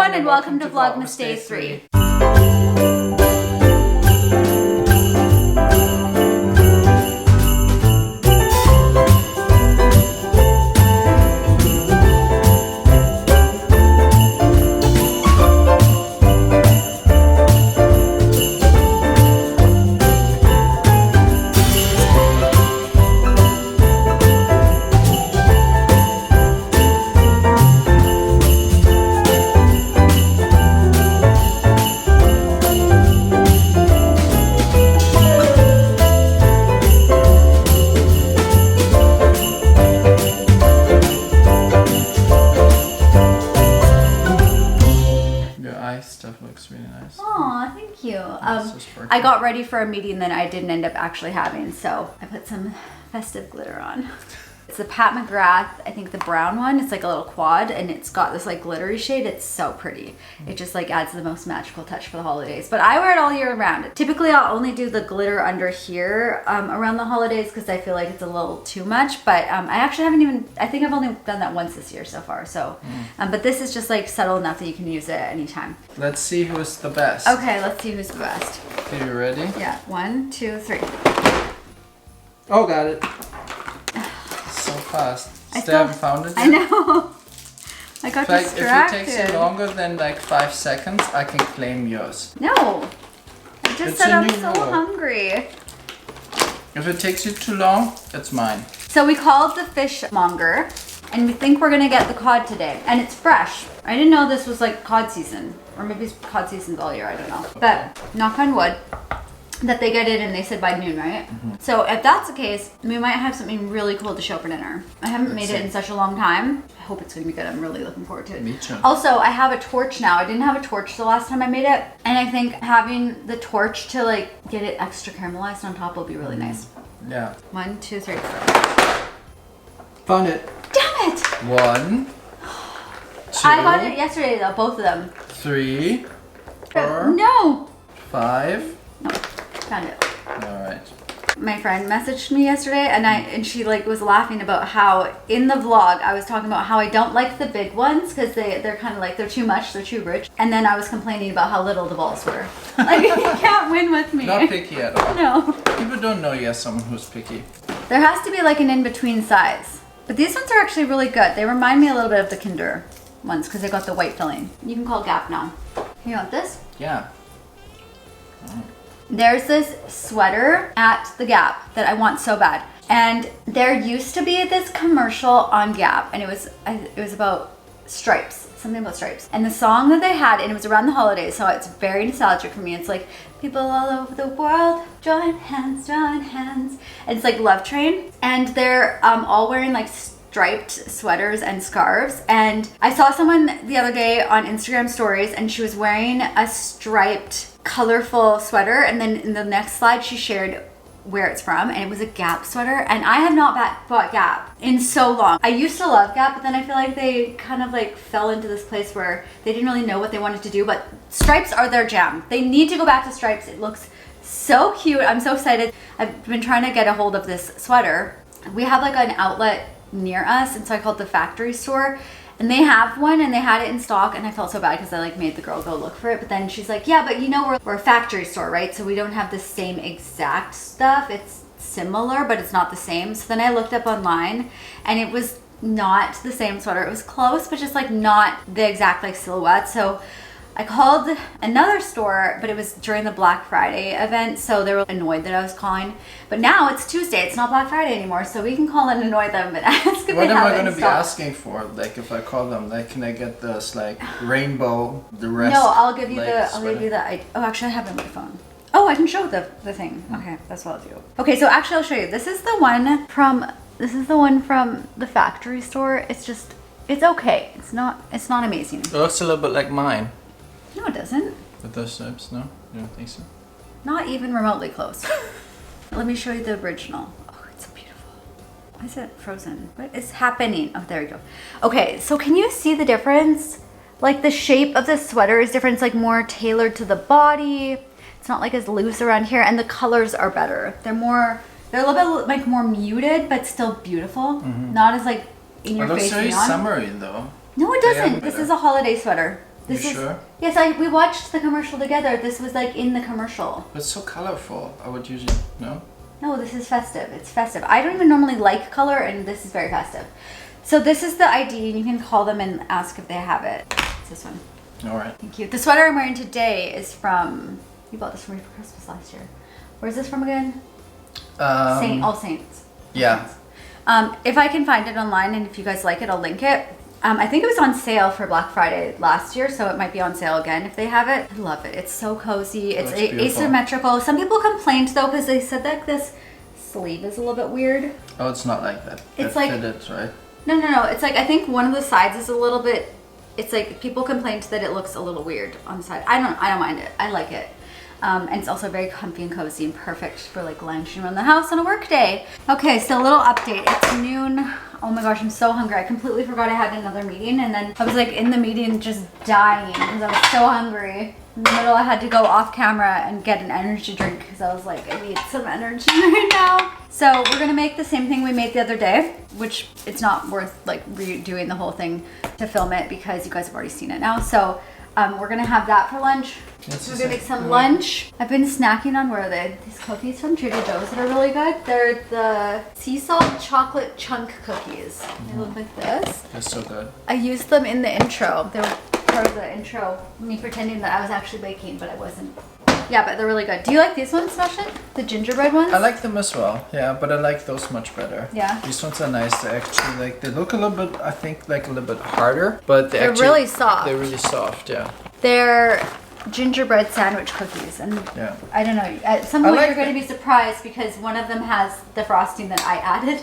everyone, and welcome to Vlogmas Day 3. Stuff looks really nice. Aw, thank you. I got ready for a meeting that I didn't end up actually having, so I put some festive glitter on. It's the Pat McGrath, I think the brown one. It's like a little quad, and it's got this like glittery shade. It's so pretty. It just like adds the most magical touch for the holidays. But I wear it all year round. Typically, I'll only do the glitter under here around the holidays because I feel like it's a little too much. But I actually haven't even, I think I've only done that once this year so far. So, but this is just like subtle enough that you can use it at any time. Let's see who's the best. Okay, let's see who's the best. Okay, you ready? Yeah, 1, 2, 3. Oh, got it. So fast. Still haven't found it yet? I know. I got distracted. If it takes you longer than like 5 seconds, I can claim yours. No. I just said I'm so hungry. If it takes you too long, it's mine. So we called the fishmonger, and we think we're gonna get the cod today, and it's fresh. I didn't know this was like cod season, or maybe it's cod season's all year. I don't know. But knock on wood that they get it, and they said by noon, right? So if that's the case, we might have something really cool to show for dinner. I haven't made it in such a long time. I hope it's gonna be good. I'm really looking forward to it. Me too. Also, I have a torch now. I didn't have a torch the last time I made it, and I think having the torch to like get it extra caramelized on top will be really nice. Yeah. 1, 2, 3. Found it. Damn it! 1, 2. I got it yesterday though, both of them. 3, 4. No. 5. No. Found it. All right. My friend messaged me yesterday, and she like was laughing about how in the vlog I was talking about how I don't like the big ones because they're kind of like they're too much, they're too rich, and then I was complaining about how little the balls were. Like you can't win with me. Not picky at all. No. People don't know you're someone who's picky. There has to be like an in-between size, but these ones are actually really good. They remind me a little bit of the Kinder ones because they got the white filling. You can call Gap now. You want this? Yeah. There's this sweater at the Gap that I want so bad. And there used to be this commercial on Gap, and it was about stripes, something about stripes. And the song that they had, and it was around the holidays, so it's very nostalgic for me. It's like, people all over the world, join hands, join hands. And it's like Love Train. And they're all wearing like striped sweaters and scarves, and I saw someone the other day on Instagram stories, and she was wearing a striped colorful sweater, and then in the next slide she shared where it's from, and it was a Gap sweater, and I have not bought Gap in so long. I used to love Gap, but then I feel like they kind of like fell into this place where they didn't really know what they wanted to do, but stripes are their jam. They need to go back to stripes. It looks so cute. I'm so excited. I've been trying to get a hold of this sweater. We have like an outlet near us, and so I called the factory store, and they have one, and they had it in stock, and I felt so bad because I like made the girl go look for it, but then she's like, yeah, but you know we're a factory store, right? So we don't have the same exact stuff. It's similar, but it's not the same. So then I looked up online, and it was not the same sweater. It was close, but just like not the exact like silhouette. So I called another store, but it was during the Black Friday event, so they were annoyed that I was calling. But now it's Tuesday, it's not Black Friday anymore, so we can call and annoy them, but ask if they have it in stock. What am I going to be asking for? Like if I call them, like can I get this like rainbow, the rest? No, I'll give you like, oh, actually I have it on my phone. Oh, I can show the thing. Okay, that's what I'll do. Okay, so actually I'll show you. This is the one from the factory store. It's just, it's okay. It's not amazing. It looks a little bit like mine. No, it doesn't. With those stripes, no? You don't think so? Not even remotely close. Let me show you the original. Oh, it's so beautiful. Why is it frozen? What is happening? Oh, there we go. Okay, so can you see the difference? Like the shape of the sweater is different. It's like more tailored to the body. It's not like as loose around here, and the colors are better. They're a little bit like more muted, but still beautiful. Not as like in your face. It looks very summery though. No, it doesn't. This is a holiday sweater. This you is, sure? Yes, we watched the commercial together. This was like in the commercial. It's so colorful. I would usually, no? No, this is festive. It's festive. I don't even normally like color, and this is very festive. So this is the ID, and you can call them and ask if they have it. It's this one. All right. Thank you. The sweater I'm wearing today is from, you bought this for me for Christmas last year. Where's this from again? All Saints. Yeah. If I can find it online, and if you guys like it, I'll link it. I think it was on sale for Black Friday last year, so it might be on sale again if they have it. I love it. It's so cozy. It's asymmetrical. Some people complained though because they said that this sleeve is a little bit weird. Oh, it's not like that. It's like fitted, right? No. It's like I think one of the sides is a little bit. It's like people complained that it looks a little weird on the side. I don't mind it. I like it. And it's also very comfy and cozy and perfect for like lounging around the house on a work day. Okay, so a little update. It's noon. Oh my gosh, I'm so hungry. I completely forgot I had another meeting, and then I was like in the meeting just dying because I was so hungry. In the middle, I had to go off camera and get an energy drink because I was like, I need some energy right now. So we're gonna make the same thing we made the other day, which it's not worth like redoing the whole thing to film it because you guys have already seen it now. So we're gonna have that for lunch. We're gonna make some lunch. I've been snacking on, where are they? These cookies from Trader Joe's that are really good. They're the sea salt chocolate chunk cookies. They look like this. They're so good. I used them in the intro. They were part of the intro, me pretending that I was actually baking, but I wasn't. Yeah, but they're really good. Do you like these ones, Sebastian? The gingerbread ones? I like them as well, yeah, but I like those much better. Yeah. These ones are nice. They actually, like, they look a little bit, I think, like a little bit harder, but they're actually, really soft. They're really soft, yeah. They're gingerbread sandwich cookies, and yeah. I don't know, at some point you're going to be surprised because one of them has the frosting that I added.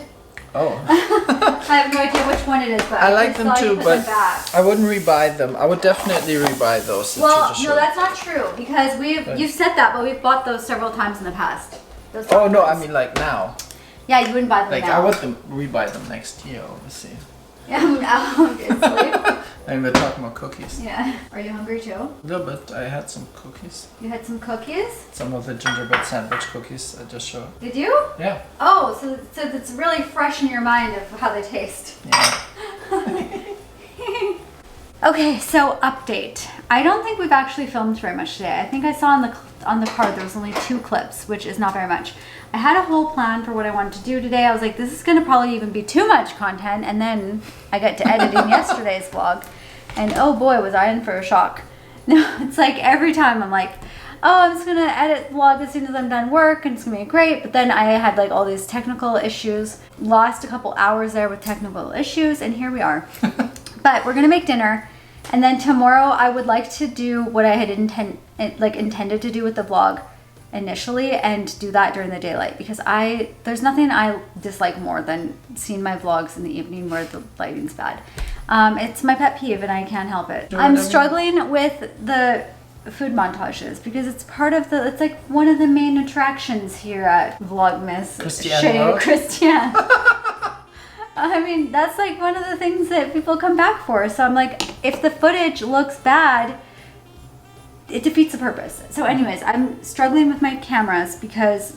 Oh. I have no idea which one it is, but I like them too, but I wouldn't rebuy them. I would definitely rebuy those. Well, no, that's not true because you've said that, but we've bought those several times in the past. Oh no, I mean like now. Yeah, you wouldn't buy them like now. I would rebuy them next year, obviously. Yeah, obviously. And we're talking about cookies. Yeah. Are you hungry too? A little bit. I had some cookies. You had some cookies? Some of the gingerbread sandwich cookies I just showed. Did you? Yeah. Oh, so it's really fresh in your mind of how they taste. Yeah. Okay, so update. I don't think we've actually filmed very much today. I think I saw on the card there was only 2 clips, which is not very much. I had a whole plan for what I wanted to do today. I was like, this is gonna probably even be too much content, and then I got to editing yesterday's vlog, and oh boy, was I in for a shock. No, it's like every time I'm like, oh, I'm just gonna edit vlog as soon as I'm done work, and it's gonna be great, but then I had like all these technical issues, lost a couple hours there with technical issues, and here we are. But we're gonna make dinner, and then tomorrow I would like to do what I had intended to do with the vlog initially, and do that during the daylight, because there's nothing I dislike more than seeing my vlogs in the evening where the lighting's bad. It's my pet peeve and I can't help it. I'm struggling with the food montages because it's part of it's like one of the main attractions here at Vlogmas. Kristi-Anne. I mean, that's like one of the things that people come back for. So I'm like, if the footage looks bad, it defeats the purpose. So anyways, I'm struggling with my cameras because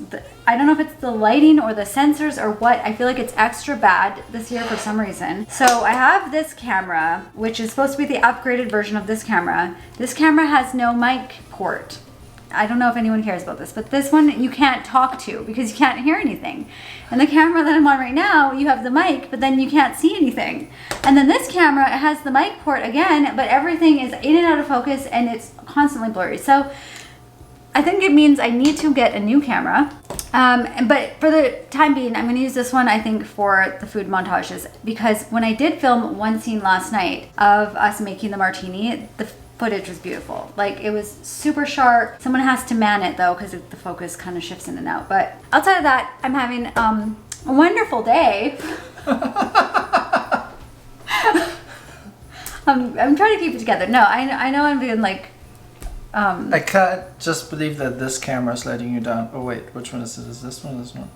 I don't know if it's the lighting or the sensors or what. I feel like it's extra bad this year for some reason. So I have this camera, which is supposed to be the upgraded version of this camera. This camera has no mic port. I don't know if anyone cares about this, but this one you can't talk to because you can't hear anything. And the camera that I'm on right now, you have the mic, but then you can't see anything. And then this camera, it has the mic port again, but everything is in and out of focus and it's constantly blurry. So I think it means I need to get a new camera. But for the time being, I'm gonna use this one, I think, for the food montages, because when I did film one scene last night of us making the martini, the footage was beautiful. Like, it was super sharp. Someone has to man it though, because the focus kind of shifts in and out. But outside of that, I'm having a wonderful day. I'm trying to keep it together. No, I know I'm being like, I can't just believe that this camera is letting you down. Oh wait, which one is it? Is this one or this one?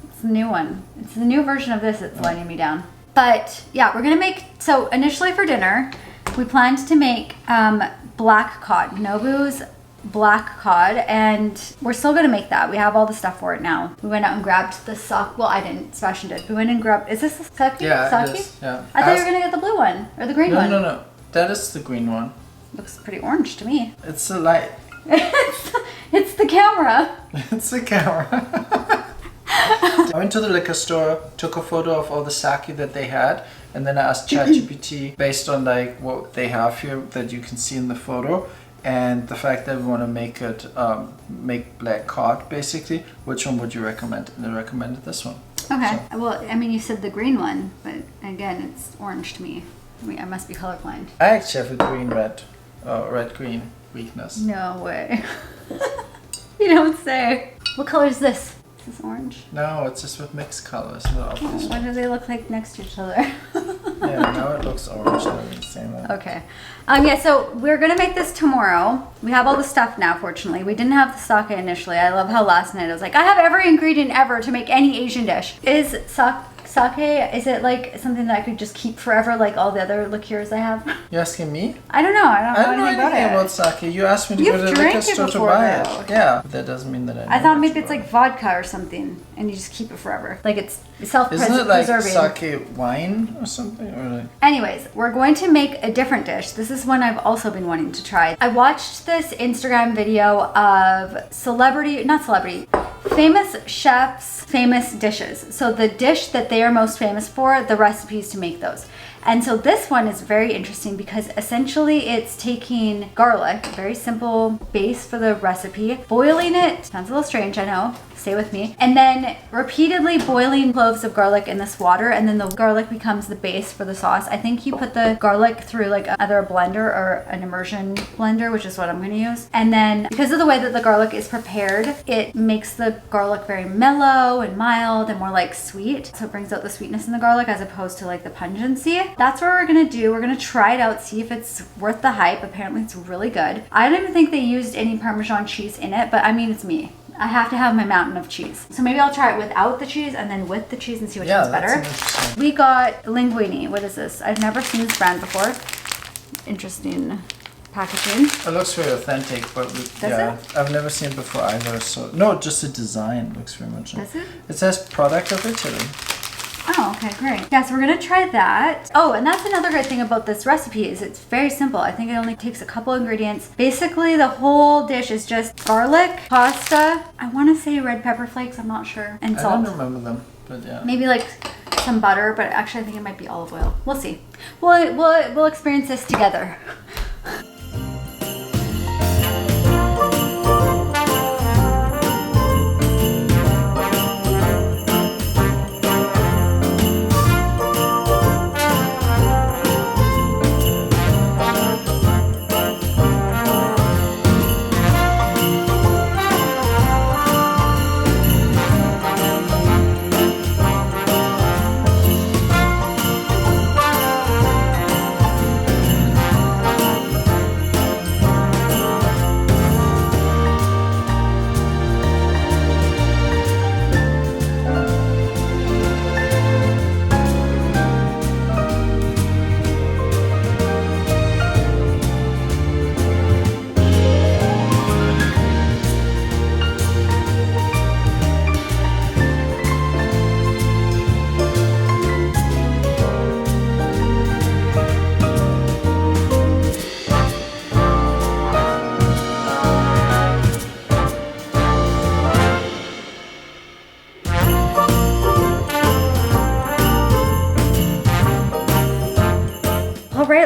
It's the new one. It's the new version of this that's letting me down. But yeah, we're gonna make, so initially for dinner, we planned to make black cod, Nobu's black cod, and we're still gonna make that. We have all the stuff for it now. We went out and grabbed the sake. Well, I didn't. Sebastian did. We went and grabbed. Is this the sake? Yeah, sake? it is. Yeah. I thought you were gonna get the blue one or the green one. No. That is the green one. Looks pretty orange to me. It's the light. It's the camera. It's the camera. I went to the liquor store, took a photo of all the sake that they had, and then I asked ChatGPT based on like what they have here that you can see in the photo, and the fact that we want to make it make black cod basically. Which one would you recommend? And I recommended this one. Okay. So. Well, I mean, you said the green one, but again, it's orange to me. I mean, I must be colorblind. I actually have a red-green weakness. No way. You don't say. What color is this? Is this orange? No, it's just with mixed colors. Why do they look like next to each other? Yeah, now it looks orange. Same way. Okay. Yeah, so we're gonna make this tomorrow. We have all the stuff now, fortunately. We didn't have the sake initially. I love how last night I was like, I have every ingredient ever to make any Asian dish. Is sake, is it like something that I could just keep forever like all the other liqueurs I have? You asking me? I don't know. I don't know anything about sake. You asked me to go to the liquor store to buy it. Yeah, but that doesn't mean that I thought maybe it's like vodka or something, and you just keep it forever. Like it's self-preserving. Isn't it like sake wine or something? Or like... Anyways, we're going to make a different dish. This is one I've also been wanting to try. I watched this Instagram video of famous chefs, famous dishes. So the dish that they are most famous for, the recipes to make those. And so this one is very interesting because essentially it's taking garlic, a very simple base for the recipe, boiling it, sounds a little strange, I know, stay with me, and then repeatedly boiling cloves of garlic in this water, and then the garlic becomes the base for the sauce. I think you put the garlic through like either a blender or an immersion blender, which is what I'm going to use. And then because of the way that the garlic is prepared, it makes the garlic very mellow and mild and more like sweet. So it brings out the sweetness in the garlic as opposed to like the pungency. That's what we're gonna do. We're gonna try it out, see if it's worth the hype. Apparently it's really good. I don't even think they used any Parmesan cheese in it, but I mean, it's me. I have to have my mountain of cheese. So maybe I'll try it without the cheese and then with the cheese and see which one's better. We got linguine. What is this? I've never seen this brand before. Interesting packaging. It looks very authentic, but I've never seen it before either. So no, just the design looks very much. Does it? It says product of Italy. Oh, okay, great. Yeah, so we're gonna try that. Oh, and that's another great thing about this recipe is it's very simple. I think it only takes a couple ingredients. Basically, the whole dish is just garlic, pasta, I wanna say red pepper flakes, I'm not sure, and salt. I don't remember them, but yeah. Maybe like some butter, but actually I think it might be olive oil. We'll see. We'll experience this together.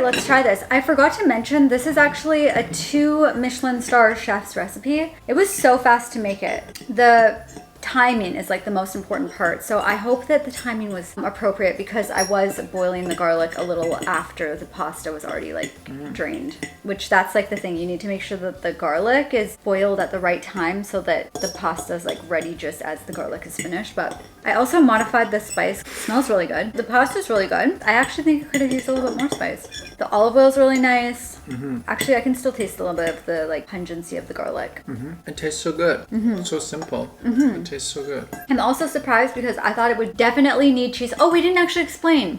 Alright, let's try this. I forgot to mention, this is actually a 2 Michelin star chef's recipe. It was so fast to make it. The timing is like the most important part. So I hope that the timing was appropriate because I was boiling the garlic a little after the pasta was already like drained, which that's like the thing. You need to make sure that the garlic is boiled at the right time so that the pasta is like ready just as the garlic is finished. But I also modified the spice. It smells really good. The pasta is really good. I actually think I could have used a little bit more spice. The olive oil is really nice. Actually, I can still taste a little bit of the like pungency of the garlic. It tastes so good. It's so simple. It tastes so good. I'm also surprised because I thought it would definitely need cheese. Oh, we didn't actually explain.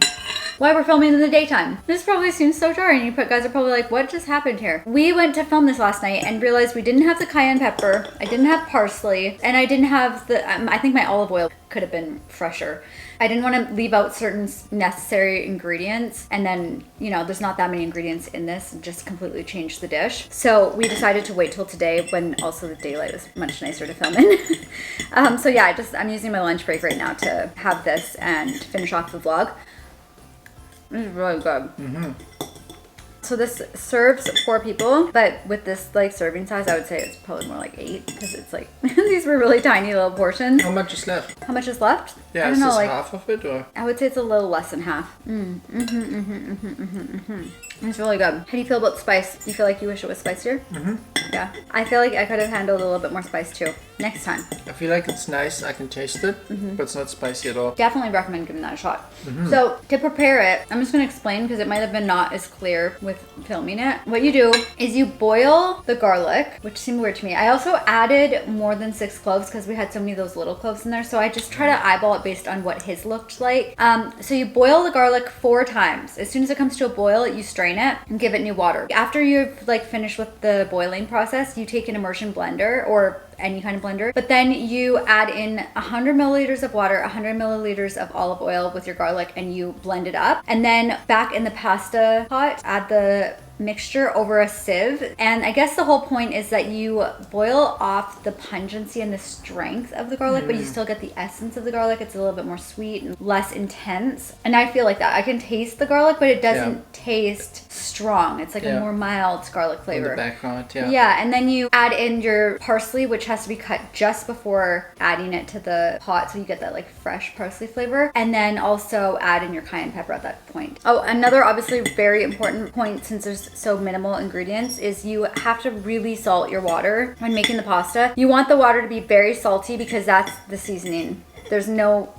why we're filming in the daytime. This probably seems so jarring. You guys are probably like, what just happened here? We went to film this last night and realized we didn't have the cayenne pepper, I didn't have parsley, and I didn't have the, I think my olive oil could have been fresher. I didn't want to leave out certain necessary ingredients, and then, you know, there's not that many ingredients in this, and just completely change the dish. So we decided to wait till today when also the daylight was much nicer to film in. So yeah, I'm using my lunch break right now to have this and finish off the vlog. This is really good. So this serves 4 people, but with this like serving size, I would say it's probably more like 8 because it's like these were really tiny little portions. How much is left? How much is left? Yeah, I don't is know, this like half of it or? I would say it's a little less than half. It's really good. How do you feel about the spice? Do you feel like you wish it was spicier? Yeah, I feel like I could have handled a little bit more spice too. Next time. I feel like it's nice. I can taste it, but it's not spicy at all. Definitely recommend giving that a shot. So to prepare it, I'm just going to explain because it might have been not as clear with filming it. What you do is you boil the garlic, which seemed weird to me. I also added more than 6 cloves because we had so many of those little cloves in there. So I just try to eyeball it based on what his looked like. So you boil the garlic 4 times. As soon as it comes to a boil, you strain it and give it new water. After you've like finished with the boiling process, you take an immersion blender or any kind of blender, but then you add in 100 milliliters of water, 100 milliliters of olive oil with your garlic, and you blend it up. And then back in the pasta pot, add the mixture over a sieve. And I guess the whole point is that you boil off the pungency and the strength of the garlic, but you still get the essence of the garlic. It's a little bit more sweet and less intense. And I feel like that. I can taste the garlic, but it doesn't taste strong. It's like a more mild garlic flavor. In the background, Yeah, and then you add in your parsley, which has to be cut just before adding it to the pot, so you get that like fresh parsley flavor. And then also add in your cayenne pepper at that point. Oh, another obviously very important point, since there's so minimal ingredients, is you have to really salt your water when making the pasta. You want the water to be very salty because that's the seasoning. There's no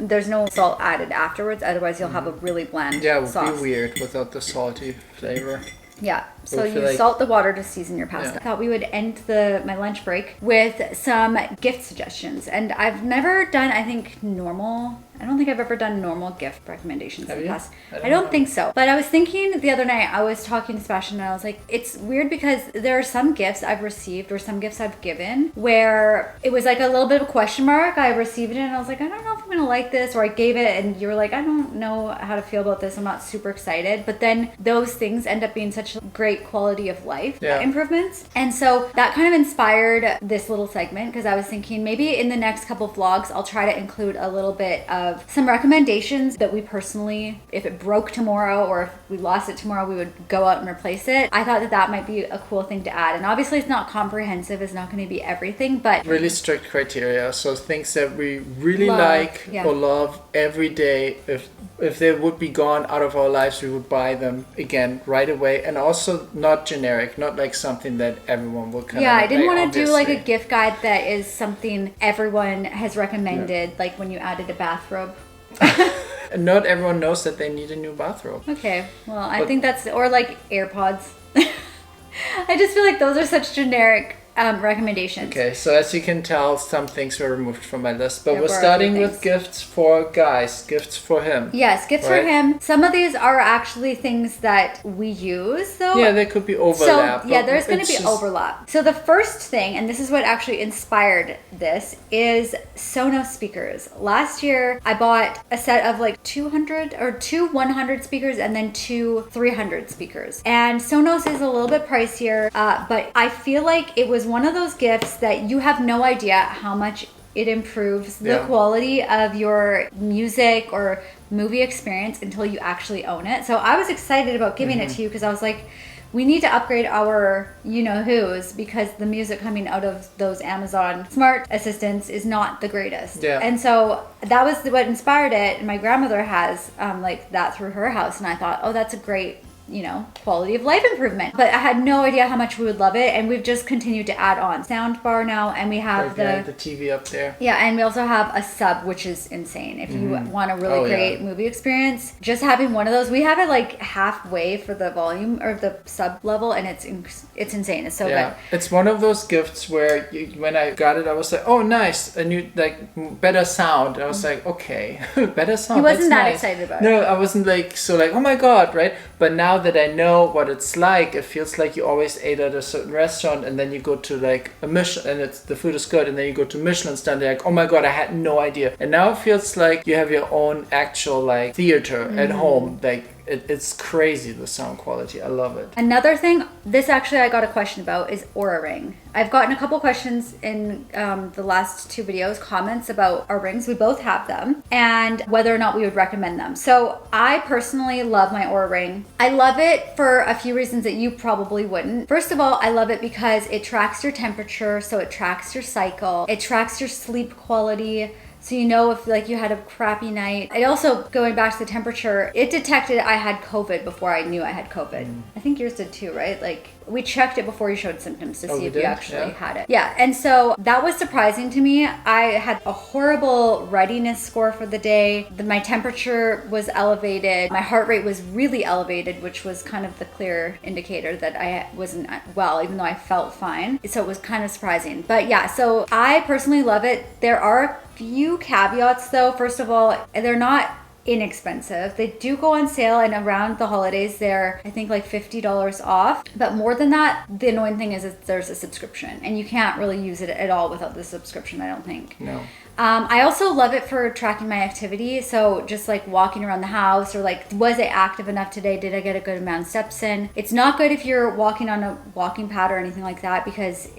salt added afterwards, otherwise you'll have a really bland sauce. It would be weird without the salty flavor. Yeah, so you salt the water to season your pasta. I thought we would end my lunch break with some gift suggestions. And I've never done, I don't think I've ever done normal gift recommendations in the past. I don't think so. But I was thinking the other night, I was talking to Sebastian and I was like, it's weird because there are some gifts I've received or some gifts I've given where it was like a little bit of a question mark. I received it and I was like, I don't know if I'm going to like this, or I gave it and you were like, I don't know how to feel about this. I'm not super excited. But then those things end up being such great quality of life improvements. And so that kind of inspired this little segment because I was thinking maybe in the next couple vlogs, I'll try to include a little bit of some recommendations that we personally, if it broke tomorrow or if we lost it tomorrow, we would go out and replace it. I thought that might be a cool thing to add. And obviously it's not comprehensive, it's not going to be everything, but really strict criteria. So things that we really like or love every day, if they would be gone out of our lives, we would buy them again right away. And also not generic, not like something that everyone will kind of I didn't want to do like a gift guide that is something everyone has recommended, like when you added a bathrobe. Not everyone knows that they need a new bathrobe. Okay, well, I think that's, or like AirPods. I just feel like those are such generic recommendations. Okay, so as you can tell, some things were removed from my list, but we're starting with gifts for guys, gifts for him. Yes, gifts for him. Some of these are actually things that we use, though. Yeah, there could be overlap. So, there's going to be overlap. So the first thing, and this is what actually inspired this, is Sonos speakers. Last year, I bought a set of like 200 or 2 100 speakers and then 2 300 speakers. And Sonos is a little bit pricier, but I feel like it was one of those gifts that you have no idea how much it improves the quality of your music or movie experience until you actually own it. So I was excited about giving it to you because I was like, we need to upgrade our you-know-whos because the music coming out of those Amazon smart assistants is not the greatest. Yeah. And so that was what inspired it. And my grandmother has like that through her house. And I thought, oh, that's a great you know, quality of life improvement. But I had no idea how much we would love it, and we've just continued to add on sound bar now, and we have the TV up there. Yeah, and we also have a sub, which is insane. If you want a really great movie experience, just having one of those, we have it like halfway for the volume or the sub level, and it's insane. It's so good. It's one of those gifts where when I got it, I was like, oh, nice, a new, like, better sound. I was like, okay, better sound. He wasn't that nice. excited about it. No, I wasn't like oh my god, right? But now that I know what it's like, it feels like you always ate at a certain restaurant, and then you go to like a Michelin, and the food is good, and then you go to Michelin stand, you're like, oh my god, I had no idea. And now it feels like you have your own actual like theater at home. Like it's crazy, the sound quality. I love it. Another thing, this actually I got a question about, is Oura Ring. I've gotten a couple questions in the last 2 videos, comments about our rings. We both have them, and whether or not we would recommend them. So I personally love my Oura Ring. I love it for a few reasons that you probably wouldn't. First of all, I love it because it tracks your temperature, so it tracks your cycle. It tracks your sleep quality. So you know if like you had a crappy night. It also, going back to the temperature, it detected I had COVID before I knew I had COVID. I think yours did too, right? Like we checked it before you showed symptoms to see if you actually had it. Yeah, and so that was surprising to me. I had a horrible readiness score for the day. My temperature was elevated. My heart rate was really elevated, which was kind of the clear indicator that I wasn't well, even though I felt fine. So it was kind of surprising. But yeah, so I personally love it. There are few caveats though. First of all, they're not inexpensive. They do go on sale, and around the holidays they're, I think, like $50 off. But more than that, the annoying thing is that there's a subscription, and you can't really use it at all without the subscription, I don't think. No. I also love it for tracking my activity. So just like walking around the house, or like, was I active enough today? Did I get a good amount of steps in? It's not good if you're walking on a walking pad or anything like that, because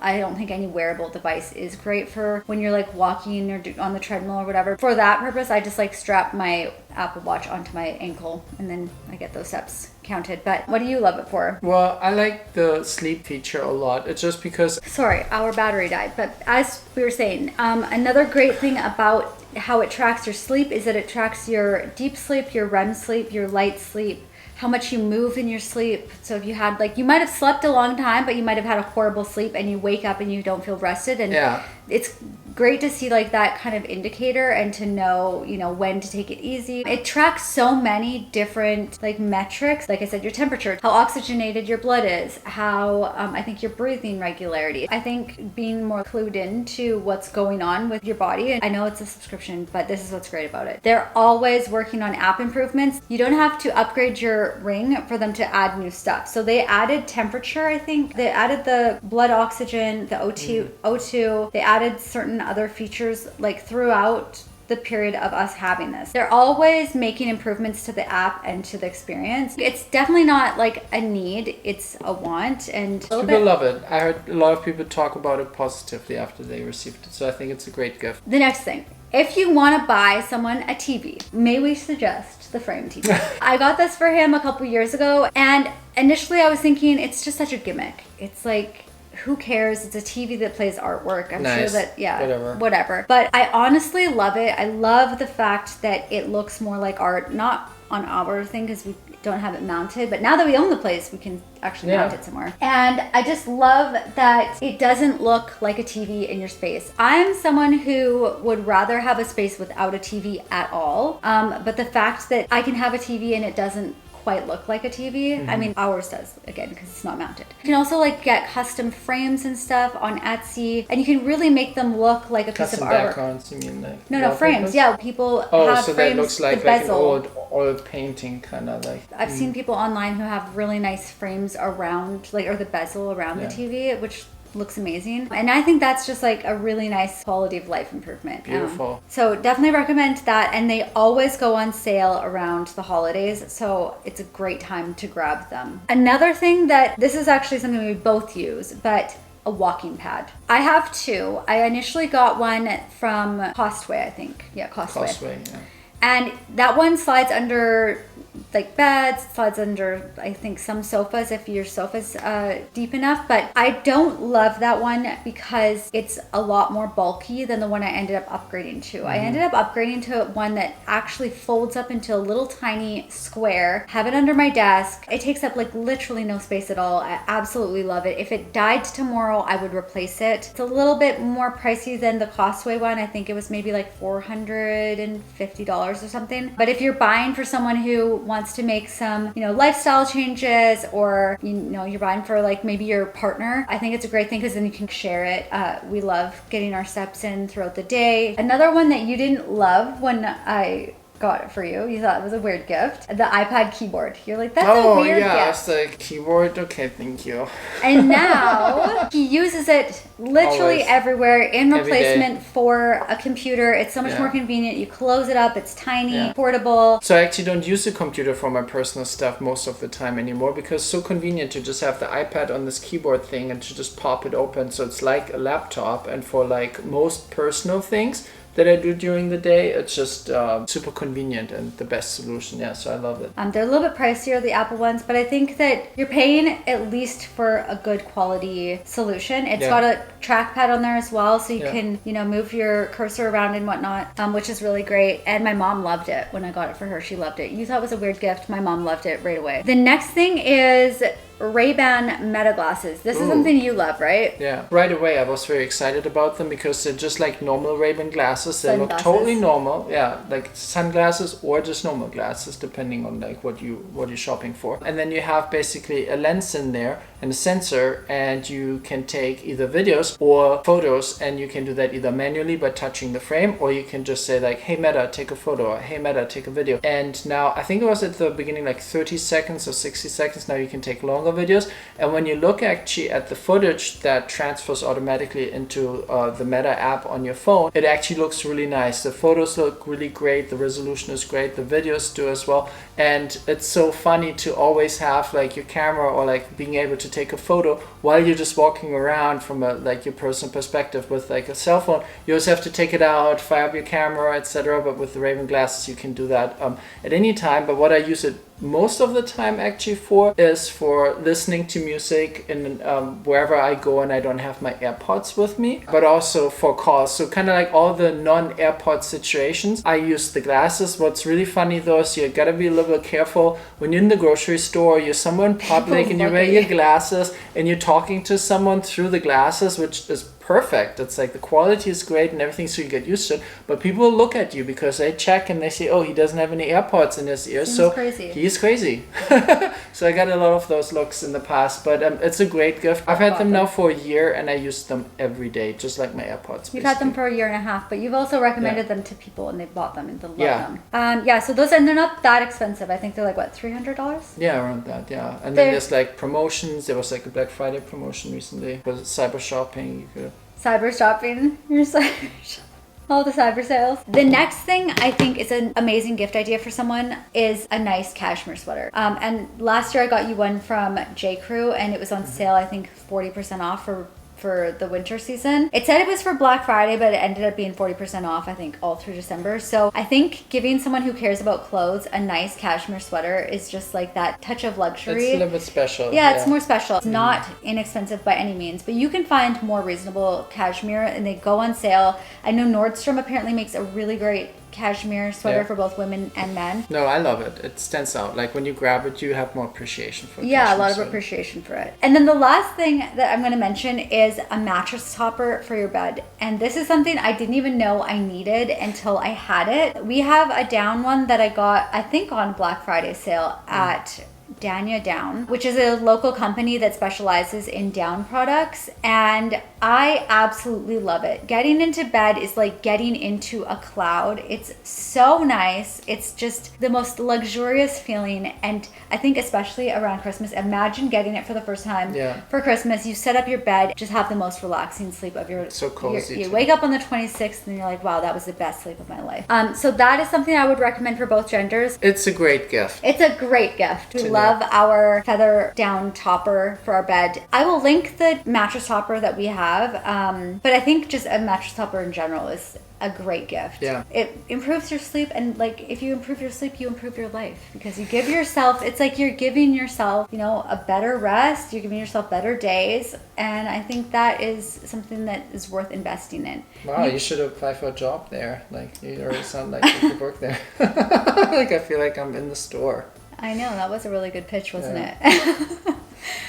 I don't think any wearable device is great for when you're like walking or on the treadmill or whatever. For that purpose, I just like strap my Apple Watch onto my ankle, and then I get those steps counted. But what do you love it for? Well, I like the sleep feature a lot. It's just because... Sorry, our battery died. But as we were saying, another great thing about how it tracks your sleep is that it tracks your deep sleep, your REM sleep, your light sleep, how much you move in your sleep. So if you had like, you might have slept a long time, but you might have had a horrible sleep, and you wake up and you don't feel rested. And it's great to see like that kind of indicator, and to know, you know, when to take it easy. It tracks so many different like metrics. Like I said, your temperature, how oxygenated your blood is, how I think your breathing regularity. I think being more clued into what's going on with your body. And I know it's a subscription, but this is what's great about it. They're always working on app improvements. You don't have to upgrade your ring for them to add new stuff. So they added temperature, I think. They added the blood oxygen, the O2. They added certain other features like throughout the period of us having this. They're always making improvements to the app and to the experience. It's definitely not like a need, it's a want. And people love it. I heard a lot of people talk about it positively after they received it. So I think it's a great gift. The next thing, if you want to buy someone a TV, may we suggest the frame TV? I got this for him a couple years ago, and initially I was thinking it's just such a gimmick. It's like, who cares? It's a TV that plays artwork. I'm sure that, whatever. But I honestly love it. I love the fact that it looks more like art, not on our thing because we don't have it mounted, but now that we own the place, we can actually mount it somewhere. And I just love that it doesn't look like a TV in your space. I'm someone who would rather have a space without a TV at all, but the fact that I can have a TV and it doesn't quite look like a TV. I mean, ours does, again, because it's not mounted. You can also like get custom frames and stuff on Etsy, and you can really make them look like a piece of artwork. Backgrounds, you mean like no frames. Yeah, people have so frames. That looks like an old painting kind of like. I've seen people online who have really nice frames around, like, or the bezel around the TV, which looks amazing. And I think that's just like a really nice quality of life improvement. Beautiful. So definitely recommend that. And they always go on sale around the holidays, so it's a great time to grab them. Another thing that, this is actually something we both use, but a walking pad. I have two. I initially got one from 𝐂𝐈𝐊𝐄, I think. Yeah, 𝐂𝐈𝐊𝐄. And that one slides under like beds, slides under I think some sofas if your sofa's deep enough, but I don't love that one because it's a lot more bulky than the one I ended up upgrading to. I ended up upgrading to one that actually folds up into a little tiny square, have it under my desk. It takes up like literally no space at all. I absolutely love it. If it died tomorrow, I would replace it. It's a little bit more pricey than the Costway one. I think it was maybe like $450 or something. But if you're buying for someone who wants to make some, you know, lifestyle changes, or you know, you're buying for like maybe your partner, I think it's a great thing because then you can share it. We love getting our steps in throughout the day. Another one that you didn't love when I got it for you. You thought it was a weird gift. The iPad keyboard. You're like, that's a weird gift. Oh yeah, it's like keyboard. Okay, thank you. And now he uses it literally everywhere in replacement for a computer. It's so much more convenient. You close it up. It's tiny, portable. So I actually don't use the computer for my personal stuff most of the time anymore because it's so convenient to just have the iPad on this keyboard thing and to just pop it open. So it's like a laptop, and for like most personal things that I do during the day, it's just super convenient and the best solution. Yeah, so I love it. They're a little bit pricier, the Apple ones, but I think that you're paying at least for a good quality solution. It's got a trackpad on there as well, so you can, you know, move your cursor around and whatnot, which is really great. And my mom loved it when I got it for her. She loved it. You thought it was a weird gift. My mom loved it right away. The next thing is Ray-Ban Meta glasses. This is something you love, right? Yeah. Right away, I was very excited about them because they're just like normal Ray-Ban glasses. They look totally normal. Yeah, like sunglasses or just normal glasses, depending on like what you're shopping for. And then you have basically a lens in there and a sensor, and you can take either videos or photos, and you can do that either manually by touching the frame, or you can just say like, hey Meta, take a photo, or hey Meta, take a video. And now I think it was at the beginning like 30 seconds or 60 seconds. Now you can take longer videos, and when you look actually at the footage that transfers automatically into the Meta app on your phone, it actually looks really nice. The photos look really great, the resolution is great, the videos do as well. And it's so funny to always have like your camera or like being able to take a photo while you're just walking around from a like your personal perspective. With like a cell phone, you always have to take it out, fire up your camera, etc. But with the Ray-Ban glasses, you can do that at any time. But what I use it most of the time actually for is for listening to music in wherever I go and I don't have my AirPods with me, but also for calls. So kind of like all the non-AirPod situations, I use the glasses. What's really funny though is you gotta be a little bit careful when you're in the grocery store, you're somewhere in public and you wear your glasses and you're talking to someone through the glasses, which is perfect. It's like the quality is great and everything, so you get used to it. But people look at you because they check and they say, oh, he doesn't have any AirPods in his ears, so crazy. He is crazy. So I got a lot of those looks in the past, but it's a great gift. I've had them now for a year and I use them every day, just like my AirPods. You've had them for a year and a half, but you've also recommended them to people and they've bought them and they love them. So those, and they're not that expensive. I think they're like, what, $300? Yeah, around that, yeah. And then there's like promotions. There was like a Black Friday promotion recently. It was cyber shopping. You could cyber shopping. You're all the cyber sales. The next thing I think is an amazing gift idea for someone is a nice cashmere sweater. And last year I got you one from j.crew and it was on sale, I think 40% off for the winter season. It said it was for Black Friday, but it ended up being 40% off, I think, all through December. So I think giving someone who cares about clothes a nice cashmere sweater is just like that touch of luxury. It's a little bit special. Yeah, it's more special. It's not inexpensive by any means, but you can find more reasonable cashmere and they go on sale. I know Nordstrom apparently makes a really great cashmere sweater for both women and men. No, I love it. It stands out. Like when you grab it, you have more appreciation for it. Yeah, a lot of appreciation for it. And then the last thing that I'm going to mention is a mattress topper for your bed. And this is something I didn't even know I needed until I had it. We have a down one that I got, I think, on Black Friday sale at Danya Down, which is a local company that specializes in down products, and I absolutely love it. Getting into bed is like getting into a cloud. It's so nice. It's just the most luxurious feeling, and I think especially around Christmas, imagine getting it for the first time for Christmas. You set up your bed, just have the most relaxing sleep of your so cozy. You wake up on the 26th and you're like, wow, that was the best sleep of my life. So that is something I would recommend for both genders. It's a great gift. It's a great gift. We love our feather down topper for our bed. I will link the mattress topper that we have, but I think just a mattress topper in general is a great gift. Yeah. It improves your sleep, and like if you improve your sleep, you improve your life, because you give yourself, it's like you're giving yourself, you know, a better rest, you're giving yourself better days, and I think that is something that is worth investing in. Wow, you should apply for a job there. Like, you already sound like you could work there. Like, I feel like I'm in the store. I know, that was a really good pitch, wasn't it?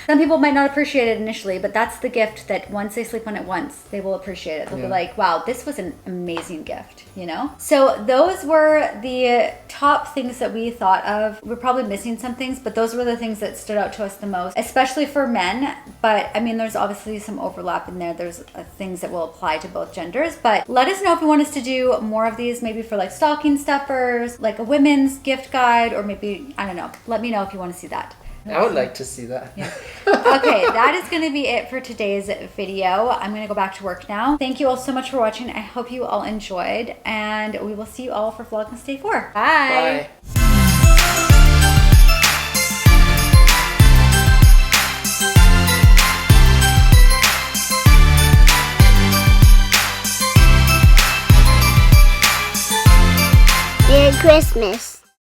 Some people might not appreciate it initially, but that's the gift that once they sleep on it once, they will appreciate it. They'll be like, wow, this was an amazing gift, you know? So those were the top things that we thought of. We're probably missing some things, but those were the things that stood out to us the most, especially for men. But I mean, there's obviously some overlap in there. There's things that will apply to both genders, but let us know if you want us to do more of these, maybe for like stocking stuffers, like a women's gift guide, or maybe, I don't know. Let me know if you want to see that. I would like to see that. Yeah. Okay, that is going to be it for today's video. I'm going to go back to work now. Thank you all so much for watching. I hope you all enjoyed, and we will see you all for Vlogmas Day 4. Bye. Bye. Merry Christmas.